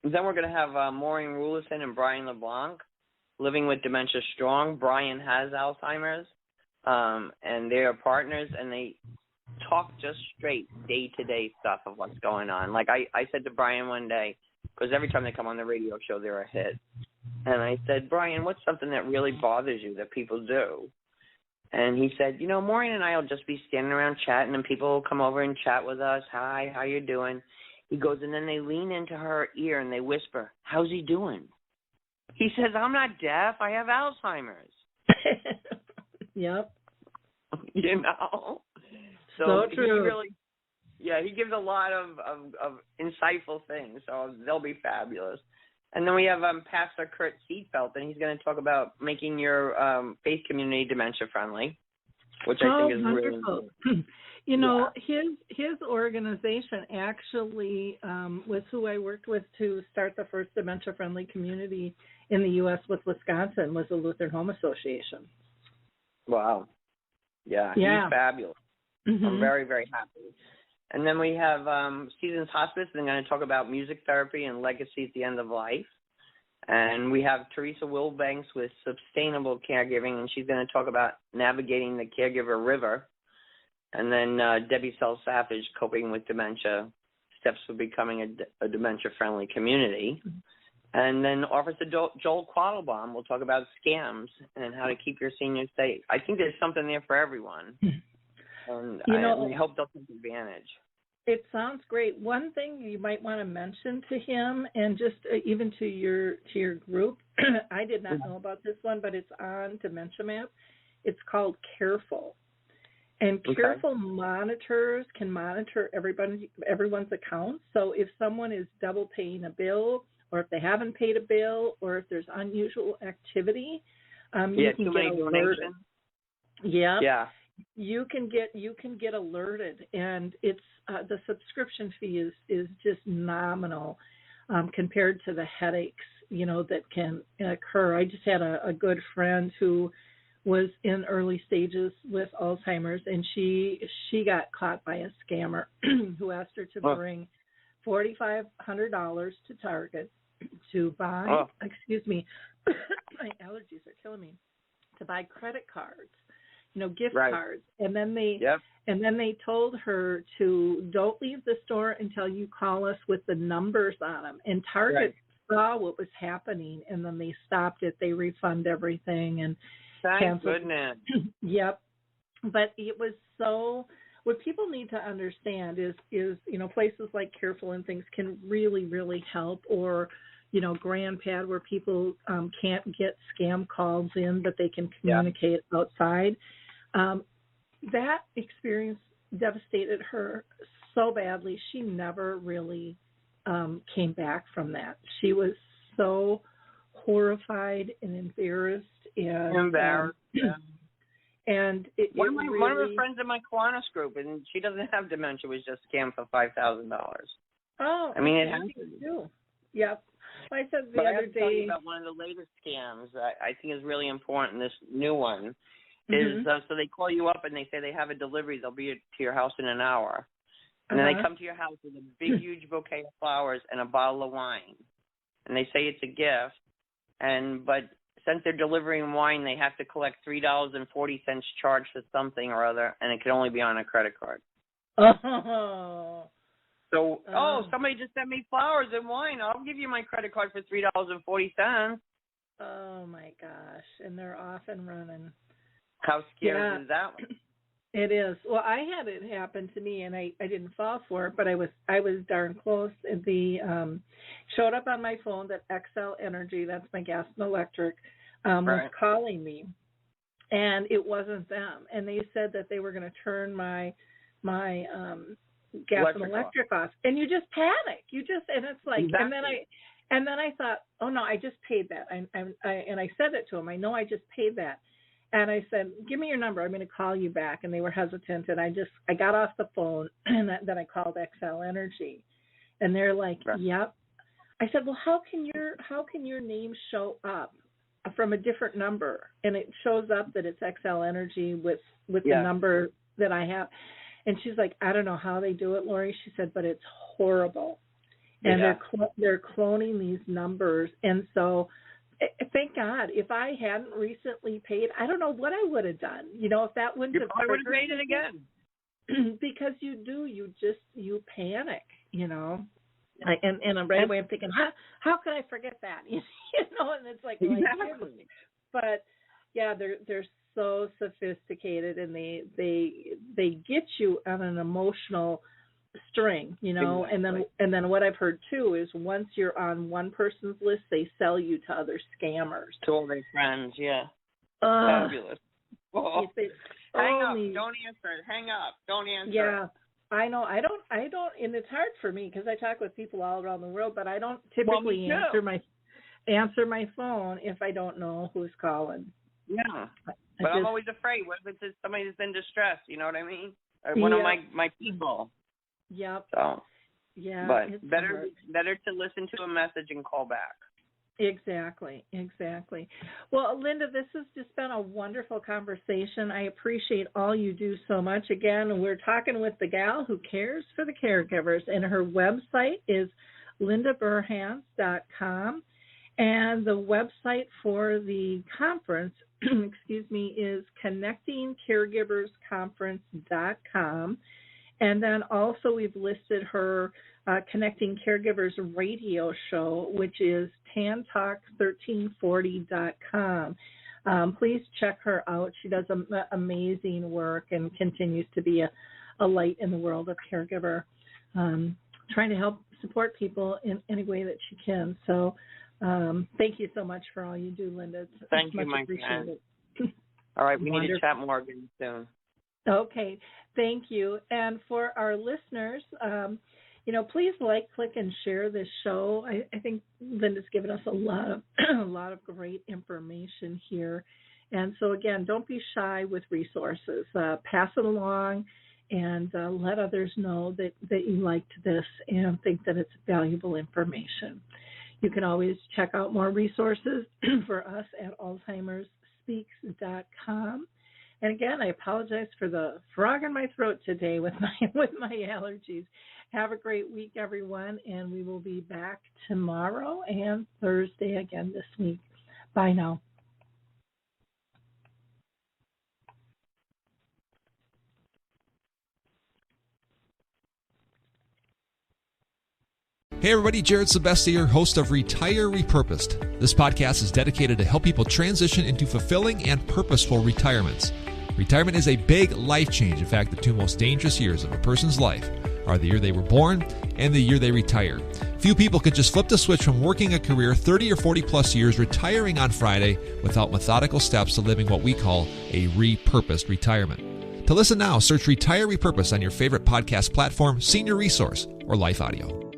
then we're going to have Maureen Rulison and Brian LeBlanc, Living with Dementia Strong. Brian has Alzheimer's, and they are partners, and they talk just straight day-to-day stuff of what's going on. Like I said to Brian one day, because every time they come on the radio show, they're a hit. And I said, Brian, what's something that really bothers you that people do? And he said, you know, Maureen and I will just be standing around chatting, and people will come over and chat with us. Hi, how you doing? He goes, and then they lean into her ear and they whisper, how's he doing? He says, I'm not deaf. I have Alzheimer's.
Yep.
You know?
So true.
He gives a lot of insightful things, so they'll be fabulous. And then we have Pastor Kurt Seatfeld, and he's going to talk about making your faith community dementia-friendly, which I think is really important.
You know, his organization actually was who I worked with to start the first dementia-friendly community in the U.S. with Wisconsin, was the Lutheran Home Association.
Wow. Yeah, he's fabulous. I'm very, very happy. And then we have Seasons Hospice, and they're going to talk about music therapy and legacy at the end of life. And we have Teresa Wilbanks with Sustainable Caregiving, and she's going to talk about navigating the caregiver river. And then Debbie Savage, Coping with Dementia, Steps for Becoming a Dementia-Friendly Community. And then Officer Joel Quattlebaum will talk about scams and how to keep your seniors safe. I think there's something there for everyone. And I hope they'll take advantage.
It sounds great. One thing you might want to mention to him, and just even to your group, I did not know about this one, but it's on Dementia Map. It's called Careful. And Careful monitors can monitor everyone's accounts. So if someone is double paying a bill, or if they haven't paid a bill, or if there's unusual activity, you can get alerted. Yeah. You can get alerted, and it's the subscription fee is just nominal compared to the headaches, you know, that can occur. I just had a good friend who was in early stages with Alzheimer's, and she got caught by a scammer who asked her to bring $4,500 to Target to buy. Excuse me, my allergies are killing me. To buy credit cards, you know, gift cards, and then they told her to don't leave the store until you call us with the numbers on them. And Target saw what was happening, and then they stopped it. They refund everything and
thank goodness.
Yep. But it was so. What people need to understand is you know, places like Careful and things can really, really help, or you know, GrandPad, where people can't get scam calls in, but they can communicate outside. That experience devastated her so badly. She never really came back from that. She was so horrified and embarrassed. And
one of her friends in my Kiwanis group, and she doesn't have dementia, was just scammed for $5,000.
Oh,
I mean, it happens.
Yep. I said the other day.
Tell you about one of the latest scams I think is really important. This new one is so they call you up and they say they have a delivery. They'll be to your house in an hour, and then they come to your house with a big, huge bouquet of flowers and a bottle of wine, and they say it's a gift, but since they're delivering wine, they have to collect $3.40 charge for something or other, and it can only be on a credit card. So, somebody just sent me flowers and wine. I'll give you my credit card for $3.40.
Oh, my gosh. And they're off and running.
How scary is that one?
It is. Well, I had it happen to me, and I didn't fall for it, but I was darn close. The showed up on my phone that XL Energy, that's my gas and electric, was calling me, and it wasn't them. And they said that they were going to turn my gas and electric off, and you just panic. And it's like,
exactly.
and then I thought, oh no, I just paid that. And I said it to him. I know I just paid that. And I said, give me your number. I'm going to call you back. And they were hesitant. And I got off the phone, and then I called XL Energy, and they're like, yep. I said, well, how can your name show up from a different number? And it shows up that it's XL Energy with the number that I have. And she's like, I don't know how they do it, Lori. She said, but it's horrible. And they're cloning these numbers. And so thank God, if I hadn't recently paid, I don't know what I would have done. If that wouldn't have
I would have paid it again.
Because you panic, and right away I'm thinking, how could I forget that? And it's like,
exactly.
But yeah, they're so sophisticated, and they get you on an emotional string, exactly. and then what I've heard too is once you're on one person's list, they sell you to other scammers,
to all their friends. Fabulous. Oh. Hang up, don't answer it. Hang up, don't answer.
Yeah, I know. I don't, and it's hard for me because I talk with people all around the world, but I don't typically answer my phone if I don't know who's calling.
Yeah, but I'm always afraid. What if it's somebody that's in distress? You know what I mean? Or one of my people.
Yep.
So.
Yeah.
But better to listen to a message and call back.
Exactly. Well, Linda, this has just been a wonderful conversation. I appreciate all you do so much. Again, we're talking with the gal who cares for the caregivers, and her website is lindaburhans.com, and the website for the conference, is connectingcaregiversconference.com. And then also we've listed her Connecting Caregivers radio show, which is tantalk1340.com. Please check her out. She does amazing work and continues to be a light in the world of caregiver, trying to help support people in any way that she can. So thank you so much for all you do, Linda.
Thank you, my friend. All right, we need to chat more again soon.
Okay, thank you. And for our listeners, please click, and share this show. I think Linda's given us a lot of great information here. And so again, don't be shy with resources. Pass it along, and let others know that you liked this and think that it's valuable information. You can always check out more resources for us at alzheimersspeaks.com. And again, I apologize for the frog in my throat today with my allergies. Have a great week, everyone, and we will be back tomorrow and Thursday again this week. Bye now.
Hey everybody, Jared Sebestier, host of Retire Repurposed. This podcast is dedicated to help people transition into fulfilling and purposeful retirements. Retirement is a big life change. In fact, the two most dangerous years of a person's life are the year they were born and the year they retire. Few people can just flip the switch from working a career 30 or 40 plus years, retiring on Friday, without methodical steps to living what we call a repurposed retirement. To listen now, search Retire Repurposed on your favorite podcast platform, Senior Resource, or Life Audio.